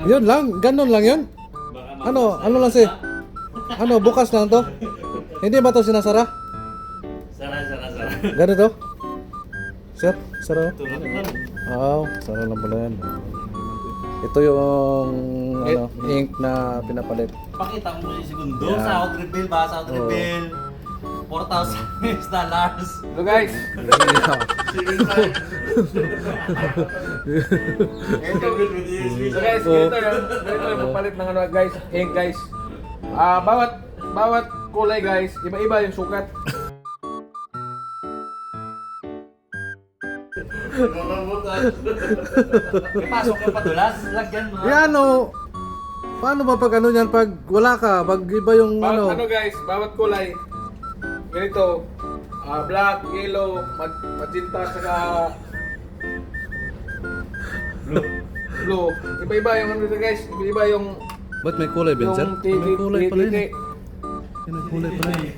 Yun lang, ganun lang yun. Ano lang si? Bukas lang to? Hindi ba to sinasara? Sara. Ganito? Sir, sara. Tulad lang. Oo, sara lang pala yan. Ito yung ink na pinapalit. Pakita mo yung segundo. Yan. Sahod reveal ba? Sahod reveal. $4,000. So guys, so guys, ganito yung magpalit ng ano guys, ink guys. Bawat kulay guys, iba-iba yung sukat. Pasok yung padulas. Lagyan mo. Yan paano ba pag ano yan, pag wala ka, pag iba yung Bawat ano guys, bawat kulay. Ganito, black, yellow, magenta, saka blue. Iba-iba yung ano dito guys, iba-iba yung Ba't may kulay, Ben, sir? May kulay pala yun. Yan may kulay pala yun.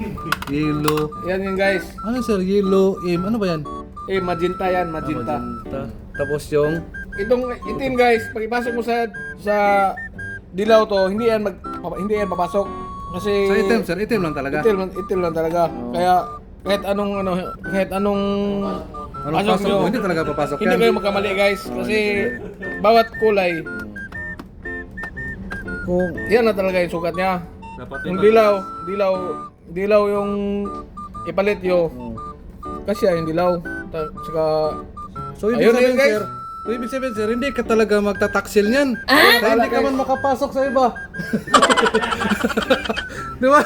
Yellow. Yan yun guys. Ano sir? Yellow, ano ba yan? Magenta yan, magenta. Magenta. Tapos yung Itong itim guys, pag ipasok mo sa dilaw to, hindi yan papasok. Kasi sa itim, sir. Itim lang talaga. Itim lang talaga. Oo. Kaya kahit anong Anong pasok pasok nyo, mo? Hindi talaga papasok hindi yan. kayo magkamali guys. Kasi bawat kulay, Kung yan na talaga yung sukat niya. Dapat Yung dilaw yung ipalit yo. Kasi yung dilaw. Saka So ibig Ayun, sabihin, ayun, guys. sir, hindi ka talaga magtataksil niyan. Kaya hindi ka man makapasok sa iba. Di ba?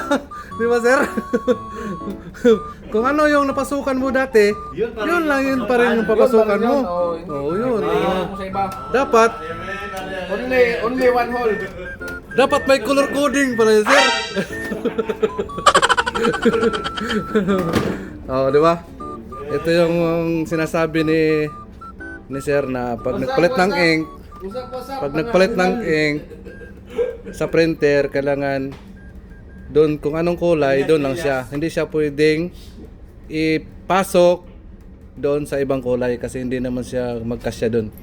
Di ba, sir? Kung ano yung napasukan mo dati, yun lang yun pa rin yung papasukan mo. Oo, yun. Mo sa iba. Dapat, Only one hole. dapat may color coding pala yun, sir. Oo, di ba? Ito yung sinasabi ni sir na pag nagpalit ng ink, sa printer, kailangan doon kung anong kulay, doon lang siya. Hindi siya pwedeng ipasok doon sa ibang kulay kasi hindi naman siya magkasya doon.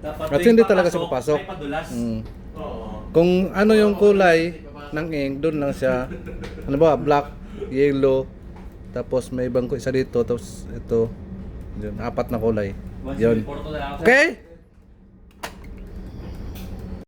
At hindi talaga siya papasok. May padulas. Kung ano yung kulay ng ink, doon lang siya. Ano ba? Black, yellow, tapos may ibang isa dito, tapos ito. Yun, 4 na kulay. Yun. Porto na lang. Okay?